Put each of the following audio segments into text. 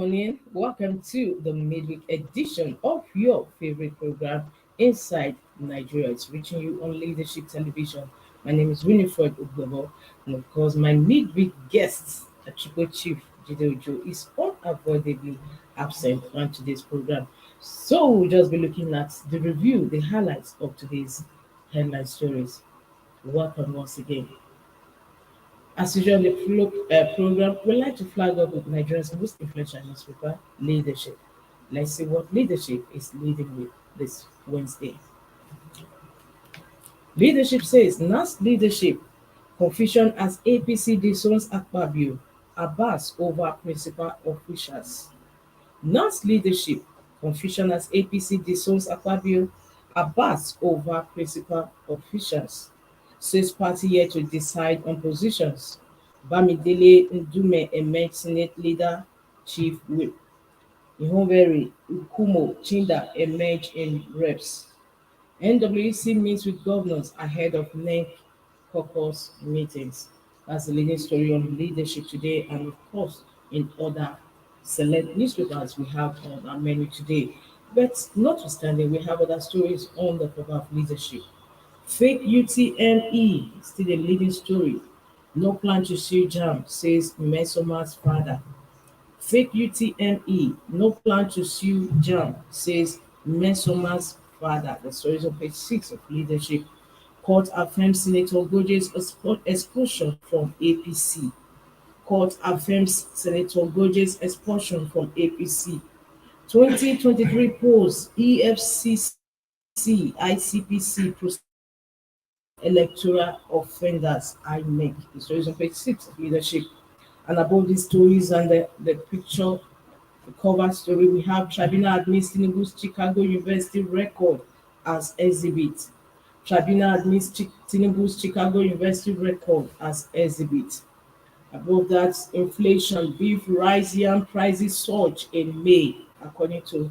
morning. Welcome to the midweek edition of your favorite program, Inside Nigeria. It's reaching you on Leadership Television. My name is Winifred Ugbobo, and of course, my midweek guest, Chief Jide Ojo, is unavoidably absent on today's program. So we'll just be looking at the review, the highlights of today's headline stories. Welcome once again. As usual, the program, we like to flag up with Nigeria's most influential newspaper, Leadership. Let's see what leadership is leading with this Wednesday. Leadership says NAS leadership confusion as APC disowns Akpabio, Abbas over principal officials. NAS leadership confusion as APC disowns Akpabio, Abbas over principal officials. Says party yet to decide on positions. Bamidele Ndume emerged Senate leader, chief whip. Ihonveri Ukumo Chinda emerged in reps. NWC meets with governors ahead of NEC caucus meetings. That's the leading story on leadership today, and of course, in other select newspapers we have on our menu today. But notwithstanding, we have other stories on the cover of leadership. Fake UTME, still a leading story. No plan to sue Jam, says Mesoma's father. Fake UTME, no plan to sue Jam, says Mesoma's father. The story is on page 6 of leadership. Court affirms Senator Goje's expulsion from APC. Court affirms Senator Goje's expulsion from APC. 2023 polls, EFCC, ICPC electoral offenders, INEC. The story is on page 6 of leadership. And above these stories and the picture, the cover story, we have Tribunal admits Tinubu's Chicago University record as exhibit. Tribunal admits Tinubu's Chicago University record as exhibit. Above that, inflation, beef, rice, yam prices surge in May, according to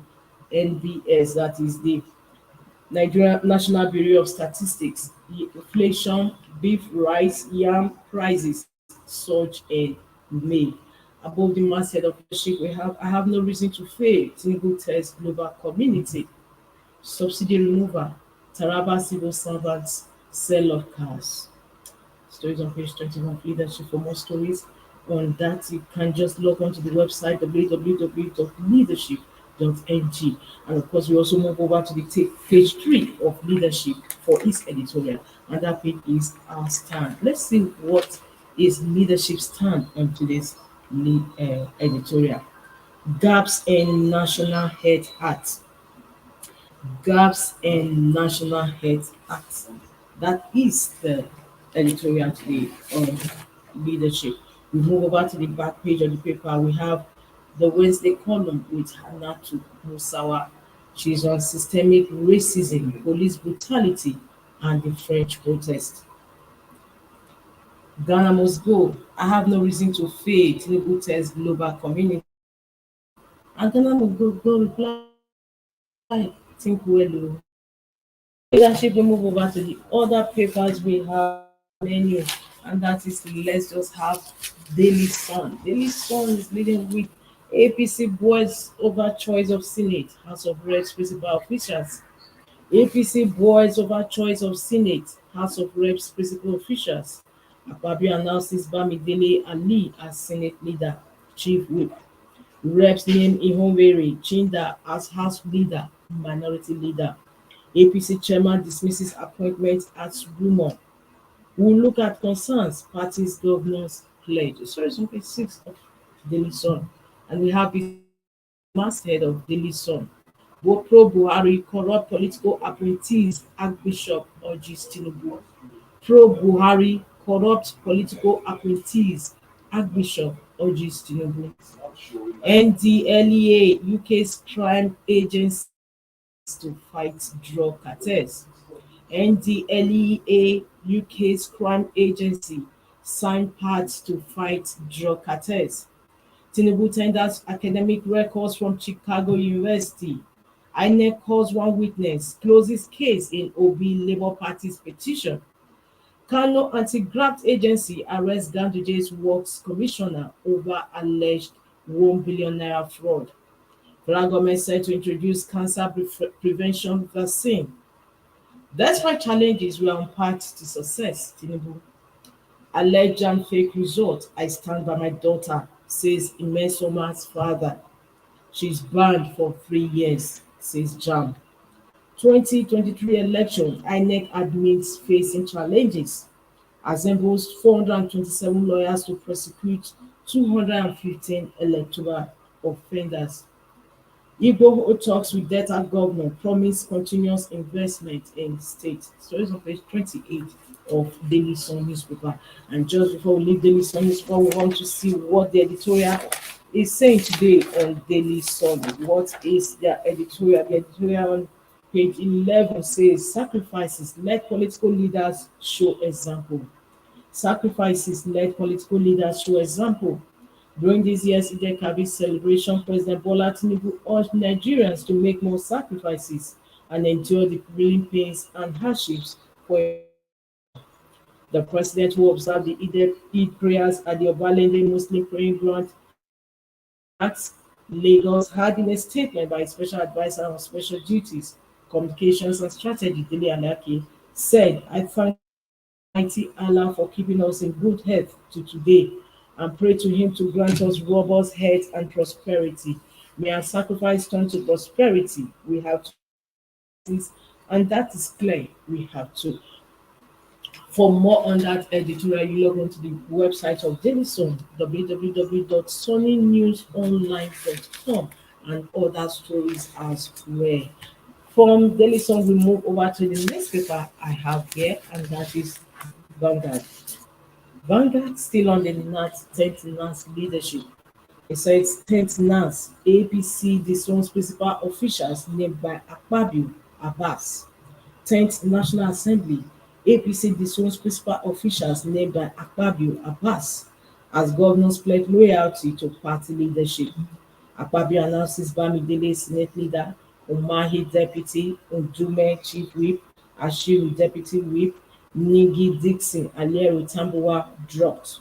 NBS, that is the Nigeria National Bureau of Statistics. The inflation, beef, rice, yam prices surge in May. Above the masthead of leadership, we have I have no reason to fail. Tinubu test global community. Subsidy removal. Taraba civil servants sell of cars. Stories on page 21 of leadership. For more stories on that, you can just log on to the website www.leadership.ng. And of course, we also move over to the page 3 of leadership for its editorial. And that page is our stand. Let's see what is leadership's stand on today's editorial. Gaps in National Health Act. Gaps in National Health Act. That is the editorial today on leadership. We move over to the back page of the paper. We have the Wednesday column with Hannatu Musawa. She's on systemic racism, police brutality, and the French protest. Ghana must go. I have no reason to fail. Tinubu tells global community. And Ghana must go reply. Think well. Leadership, we move over to the other papers we have menu, and that is, let's just have Daily Sun. Daily Sun is leading with APC boys over choice of Senate, House of Reps principal officials. APC boys over choice of Senate, House of Reps principal officials. Akpabio announces Bamidele Ali as Senate leader, chief whip. Reps name Ihonveri Chinda as House leader, minority leader. APC chairman dismisses appointment as rumor. We'll look at concerns, parties, governors pledge. So it's on page 6 of Daily Sun. And we have the masthead of Daily Sun. Pro Buhari corrupt political appointees, Archbishop urges Tinubu. Pro Buhari corrupt political appointees, Archbishop urges Tinubu. NDLEA, UK's crime agency to fight drug cartels. NDLEA, UK's crime agency, signed parts to fight drug cartels. Tinubu tenders academic records from Chicago University. INEC calls one witness, closes case in Obi Labour Party's petition. Kano Anti-Graft Agency arrests Ganduje's Works Commissioner over alleged 1 billion naira fraud. Federal government set to introduce cancer prevention vaccine. Despite challenges, we are on path to success. Tinubu. Alleged and fake result. I stand by my daughter, says Imesoma's father. She's banned for 3 years, says Jam. 2023 election, INEC admits facing challenges. Assembles 427 lawyers to prosecute 215 electoral offenders. Igbo talks with Delta governor, promise continuous investment in state. Stories on page 28 of Daily Sun newspaper. And just before we leave Daily Sun newspaper, we want to see what the editorial is saying today on Daily Sun. What is their editorial? The editorial on page 11 says, sacrifices, let political leaders show example. Sacrifices, let political leaders show example. During this year's Eid celebration, President Bola Tinubu urged Nigerians to make more sacrifices and endure the prevailing pains and hardships for the president, who observed the Eid prayers at the Obalende Muslim praying ground at Lagos, had in a statement by Special Advisor on Special Duties, Communications and Strategy, Dele Alake, said, I thank Almighty Allah for keeping us in good health to today and pray to Him to grant us robust health and prosperity. May our sacrifice turn to prosperity. We have to, and that is clear. We have to. For more on that editorial, you log on to the website of Daily Sun, www.sunnynewsonline.com, and other stories as well. From Daily Sun, we move over to the next paper I have here, and that is Vanguard. Vanguard still on the 10th NAS leadership. It says 10th NAS, APC disowns principal officials named by Akpabio Abbas. 10th National Assembly, APC disowns principal officials named by Akpabio Abbas as governors pledge loyalty to party leadership. Akpabio announces Bamidele Senate leader, Umahi deputy, Ndume chief whip, Ashiru deputy whip, Nigi Dixon, Aliero Tambuwa dropped.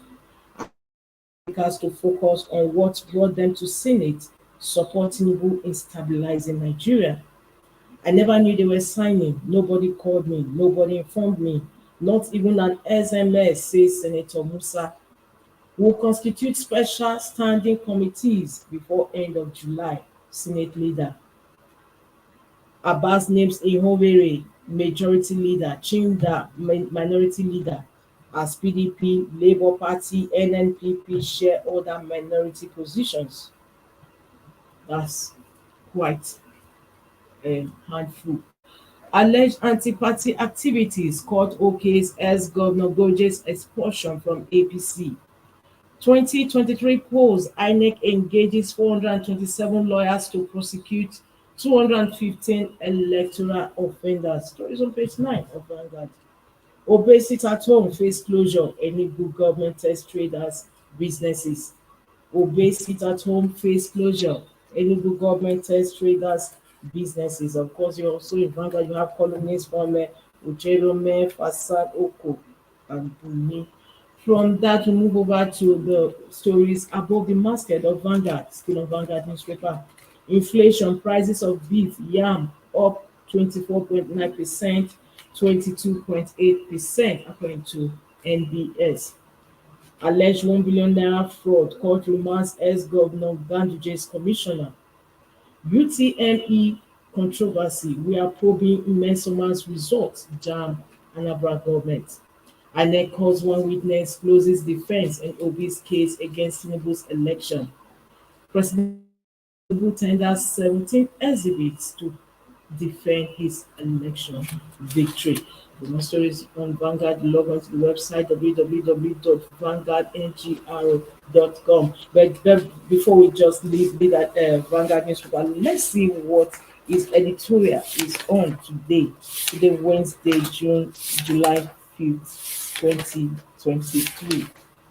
Has to focus on what brought them to Senate, supporting Tinubu in stabilizing Nigeria. I never knew they were signing. Nobody called me. Nobody informed me. Not even an SMS, says Senator Musa. Will constitute special standing committees before end of July, Senate leader. Abbas names Ihonvere majority leader, Chinda minority leader, as PDP, Labour Party, NNPP share other minority positions. That's quite a handful. Alleged anti-party activities, court OK's ex-governor Goje's expulsion from APC. 2023 polls, INEC engages 427 lawyers to prosecute 215 electoral offenders. Stories on page 9 of Vanguard. Obey sit at home, face closure, any good government test traders, businesses. Obey sit at home, face closure, any good government test traders, businesses. Of course, you also in Vanguard, you have columnists from Ujerome, Fasad, Oko, and Buni. From that, we move over to the stories above the masthead of Vanguard, still on Vanguard newspaper. Inflation, prices of beef, yam up 24.9%, 22.8%, according to NBS. Alleged 1 billion naira fraud, court remands ex-governor Ganduje's commissioner. UTME controversy, we are probing Imensoman's results, JAM, Anambra government. INEC calls one witness, closes defense in Obi's case against Tinubu's election. President Tinubu tenders 17 exhibits to defend his election victory. For more stories on Vanguard, log on to the website www.vanguardngr.com. But before we just leave that Vanguard newspaper, let's see what his editorial is on today. Today, Wednesday, July 5th, 2023.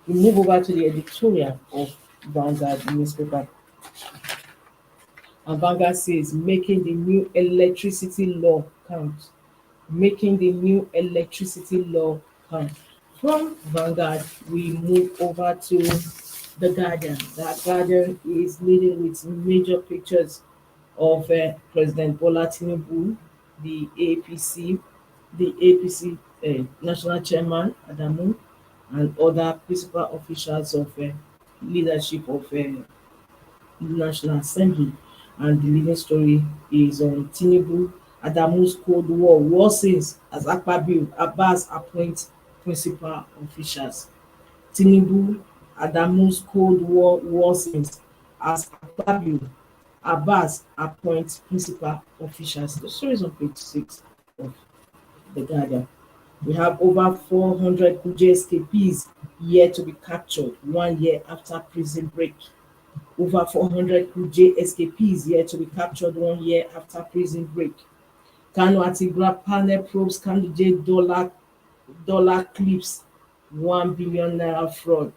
We move over to the editorial of Vanguard newspaper. And Vanguard says, making the new electricity law count. Making the new electricity law count. From Vanguard, we move over to The Guardian. The Guardian is leading with major pictures of President Bola Tinubu, the APC, the APC national chairman Adamu, and other principal officials of leadership of National Assembly. And the leading story is on Tinubu, Adamu's Cold War worsens as Akpabio Abbas appoints principal officials. Tinubu, Adamu's Cold War worsens as Akpabio Abbas appoints principal officials. The story is on page 6 of The Guardian. We have over 400 Kuje escapees yet to be captured 1 year after prison break. Over 400 Kuje escapees yet to be captured 1 year after prison break. Kano Anti-Graft panel probes candidate dollar clips 1 billion naira fraud.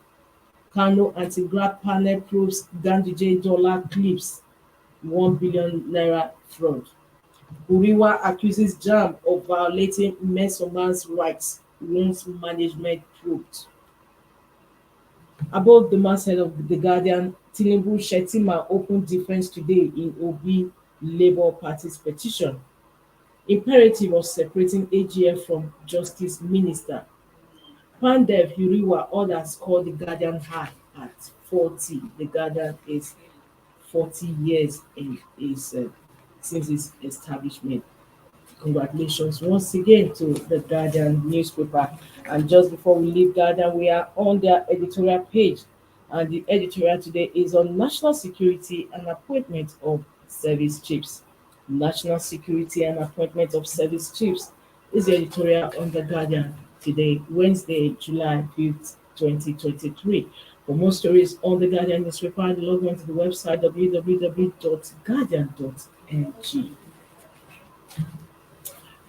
Kano Anti-Graft panel probes candidate dollar clips 1 billion naira fraud. Uriwa accuses JAMB of violating Men's rights, loans management probed. Above the masthead of The Guardian, Tinubu Shettima opened defense today in Obi Labour Party's petition. Imperative of separating AGF from Justice Minister. Pandev Huriwa orders call The Guardian high at 40. The Guardian is 40 years in since its establishment. Congratulations once again to the Guardian newspaper. And just before we leave Guardian, we are on their editorial page. And the editorial today is on national security and appointment of service chiefs. National security and appointment of service chiefs is the editorial on the Guardian today, Wednesday, July 5th, 2023. For more stories on the Guardian newspaper, log on to the website www.guardian.ng.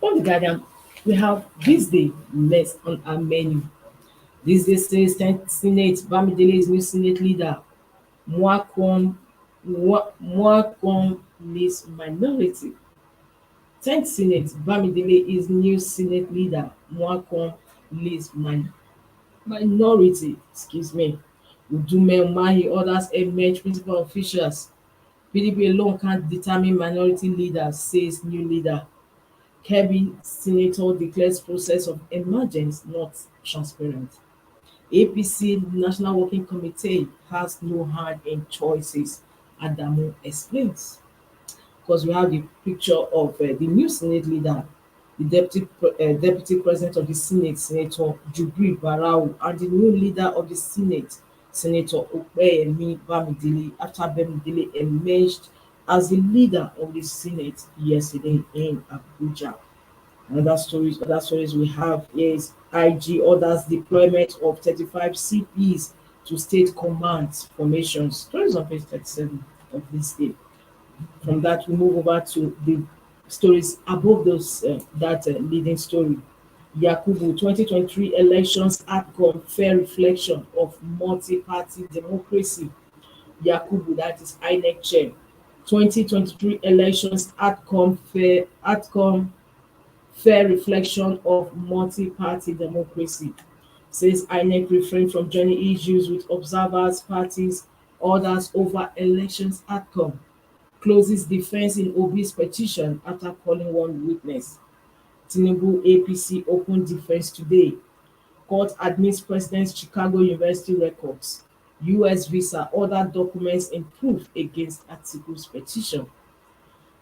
On the Guardian, we have THISDAY next on our menu. THISDAY says 10th Senate, Bamidele's new Senate leader, Mwakwon leads minority. 10th Senate, Bamidele is new Senate leader, Mwakwon leads minority. Udume Umahi orders emerge principal officials. PDP alone can't determine minority leaders, says new leader. Kebbi senator declares process of emergence not transparent. APC National Working Committee has no hand in choices, Adamu explains. Because we have the picture of the new Senate leader, the deputy president of the Senate, Senator Jubril Barau, and the new leader of the Senate, Senator Opeyemi Bamidele, after Bamidele emerged as the leader of the Senate yesterday in Abuja. Other stories we have is IG orders deployment of 35 CPs to state commands formations. Stories on page 37 of this day. From that, we move over to the stories above those leading story. Yakubu 2023 elections outcome fair reflection of multi-party democracy. Yakubu, that is INEC chair. 2023 elections outcome fair reflection of multi-party democracy. Says INEC refrain from joining issues with observers, parties, orders over elections outcome. Closes defense in Obi's petition after calling one witness. Tinubu APC open defense today. Court admits President's Chicago University records. US visa, other documents in proof against Atiku's petition.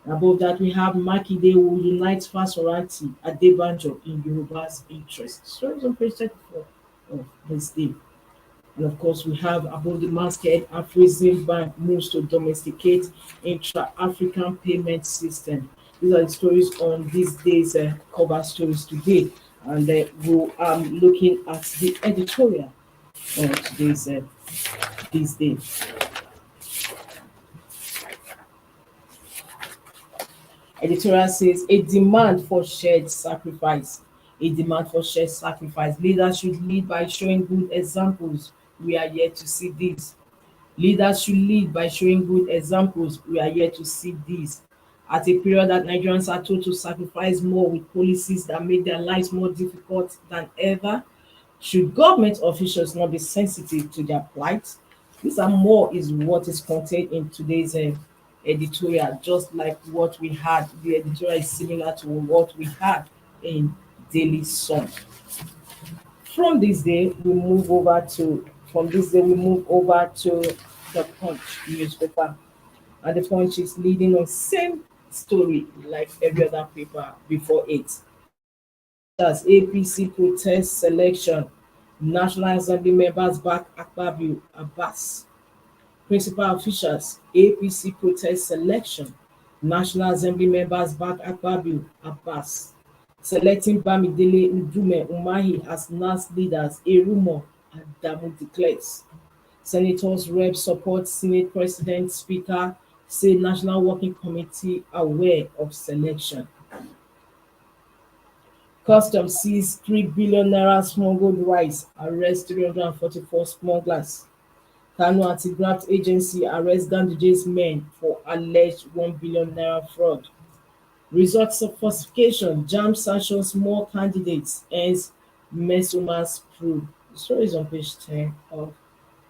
Above that, we have Makinde will unite Fasoranti Adebanjo in Yoruba's interest. Stories on page 34 of this day. And of course, we have above the masthead, Afrexim Bank moves to domesticate intra-African payment system. These are the stories on this day's cover stories today. And we are looking at the editorial of today's this day. Editorial says a demand for shared sacrifice. A demand for shared sacrifice. Leaders should lead by showing good examples. We are yet to see this. Leaders should lead by showing good examples. We are yet to see this. At a period that Nigerians are told to sacrifice more with policies that make their lives more difficult than ever, should government officials not be sensitive to their plight? This and more is what is contained in today's editorial, just like what we had. The editorial is similar to what we had in Daily Sun. From this day, we move over to the Punch newspaper, and the Punch is leading on same story like every other paper before it. As APC protest selection, National Assembly members back Akpabio Abbas. Principal officials, APC protest selection, National Assembly members back Akpabio Abbas. Selecting Bamidele Ndume Umahi as NAS leaders, a rumor, Adamu declares. Senators rep support Senate President Speaker, say National Working Committee aware of selection. Customs sees 3 billion naira smuggled rice, arrest 344 smugglers. Kano Anti-Graft Agency arrests Ganduje's men for alleged 1 billion naira fraud. Results of falsification, JAMB sanctions more candidates, ends Mesuma's probe. The story is on page 10 of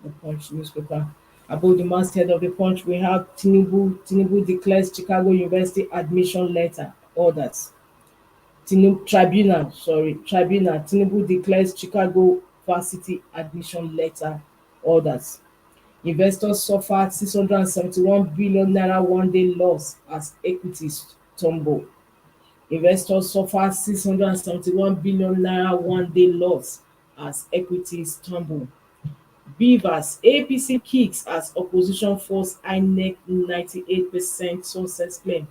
the Punch newspaper. Above the masthead of the Punch, we have Tinubu declares Chicago University admission letter orders. Tinubu declares Chicago Varsity admission letter orders. Investors suffered 671 billion naira one-day loss as equities tumble. Investors suffered 671 billion naira one-day loss as equities tumble. Beavers, APC kicks as opposition force INEC 98% success claim.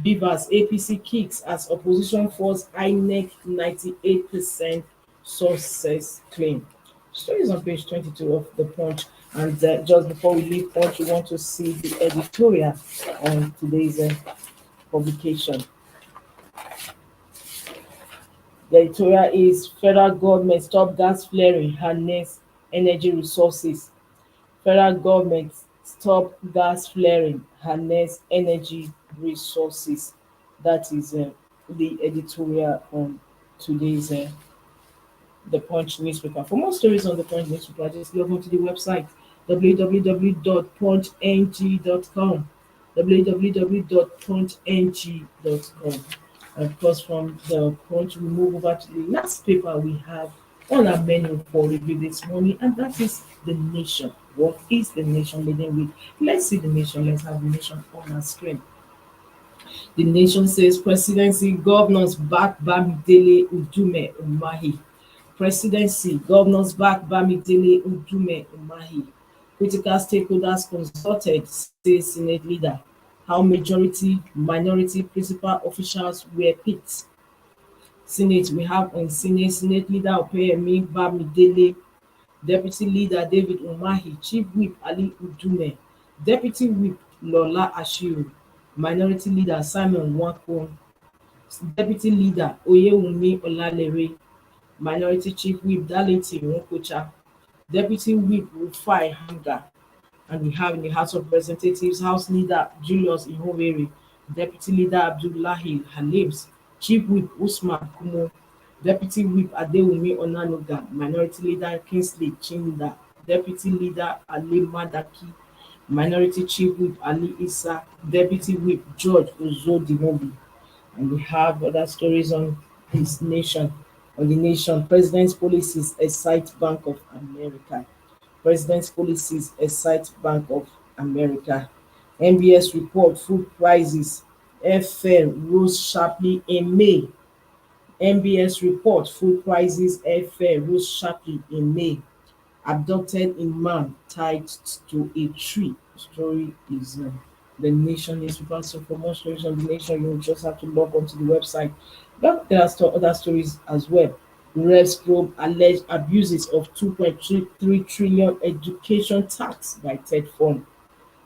Beavers, APC kicks as opposition force INEC 98% success claim. Story is on page 22 of the Punch. And just before we leave Punch, we want to see the editorial on today's publication. The editorial is Federal Government Stop Gas Flaring, Harness Energy Resources. Federal Government Stop Gas Flaring, Harness Energy Resources. That is the editorial on today's the Punch newspaper. For more stories on the Punch newspaper, just log on to the website www.punchng.com. www.punchng.com. And of course, from the Punch, we move over to the last paper we have on our menu for review this morning, and that is The Nation. What is The Nation leading with? Let's see The Nation. Let's have The Nation on our screen. The Nation says presidency governors back Bamidele Udume Umahi. Presidency governors back Bamidele Udume Umahi. Critical stakeholders consulted, says Senate leader. How majority, minority principal officials were picked. Senate, we have on Senate leader Opeyemi Bamidele, Deputy Leader David Umahi, Chief Whip Ali Udume, Deputy Whip Lola Ashiru, Minority Leader Simon Nwako, Deputy Leader Oyewumi Olalere, Minority Chief Whip Daleti Nwokocha, Deputy Whip Rufai Hanga, and we have in the House of Representatives House Leader Julius Ihovere, Deputy Leader Abdullahi Halims, Chief Whip Usman Kumo, Deputy Whip Adewumi Onanuga, Minority Leader Kingsley Chinda, Deputy Leader Ali Madaki, Minority Chief Whip Ali Issa, Deputy Whip George Uzodimobi. And we have other stories on this nation. On the nation, President's policies excite Bank of America. President's policies excite Bank of America. NBS report food prices fell rose sharply in May. NBS report food prices fell rose sharply in May. Abducted in man tied to a tree. Story is The Nation newspaper. So for more stories on The Nation, you just have to log on to the website. But there are other stories as well. Reps probe alleged abuses of 2.3 trillion education tax by Ted Fund.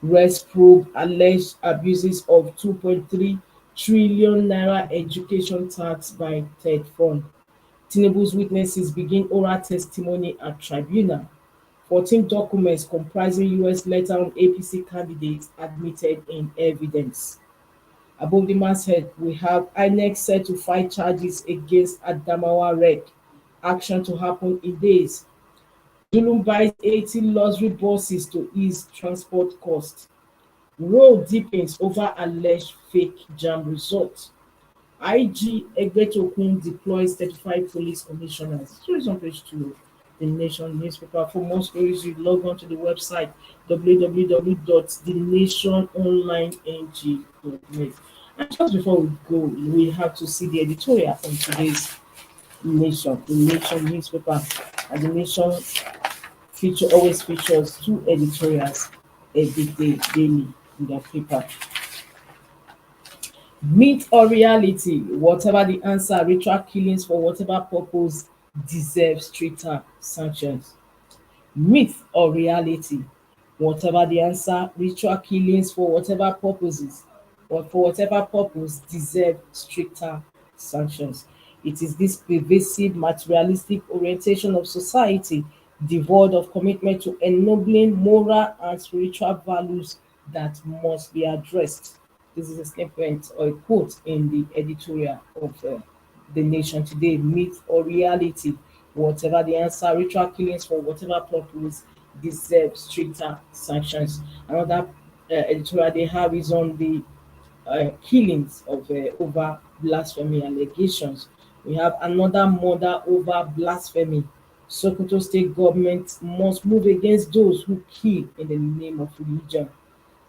Reps probe alleged abuses of 2.3 trillion naira education tax by Ted Fund. Tinubu's witnesses begin oral testimony at tribunal. 14 documents comprising US letter on APC candidates admitted in evidence. Above the masthead, we have INEC set to fight charges against Adamawa Rec. Action to happen in days. Zulum buys 80 luxury buses to ease transport costs. Road deepens over alleged fake jam results. IG Egbetokun deploys 35 police commissioners. Stories on page 2 of the Nation newspaper. For more stories, you log on to the website www.thenationonlineng.net. And just before we go, we have to see the editorial from today's Nation, the Nation newspaper. And the Nation always features two editorials every day, daily in their paper. Myth or reality, whatever the answer, ritual killings for whatever purpose deserve stricter sanctions. Myth or reality, whatever the answer, ritual killings for whatever purposes or for whatever purpose deserve stricter sanctions. It is this pervasive materialistic orientation of society, devoid of commitment to ennobling moral and spiritual values, that must be addressed. This is a statement or a quote in the editorial of The Nation today. Myth or reality, whatever the answer, ritual killings for whatever purpose deserve stricter sanctions. Another editorial they have is on the killings of over blasphemy allegations. We have another murder over blasphemy. Sokoto state government must move against those who kill in the name of religion.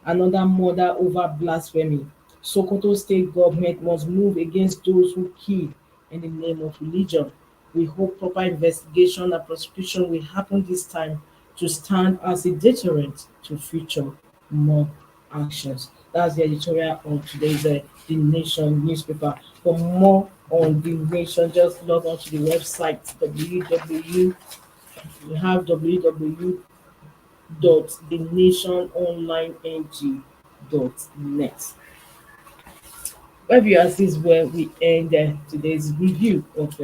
Another murder over blasphemy. Sokoto state government must move against those who kill in the name of religion. We hope proper investigation and prosecution will happen this time to stand as a deterrent to future mob actions. That's the editorial on today's The Nation newspaper. For more on The Nation, just log on to the website www. We have www.thenationonlineng.net. Well, viewers, this is where we end today's review of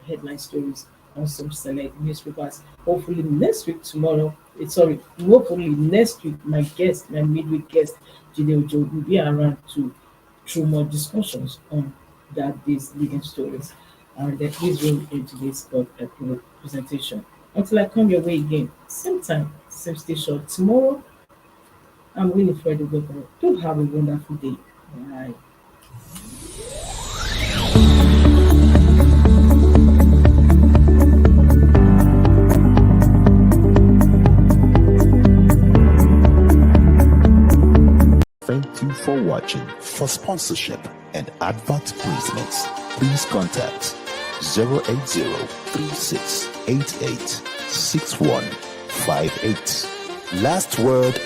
headline stories on some select newspapers. Hopefully next week, hopefully next week, my midweek guest, Jide Ojo, will be around to through more discussions on that day's leading stories. And please will in today's presentation. Until I come your way again, same time, same station tomorrow. I'm Winifred Ogogo. Do have a wonderful day. Bye. Thank you for watching. For sponsorship and advert placements, please contact 080-3688-6158. Last word.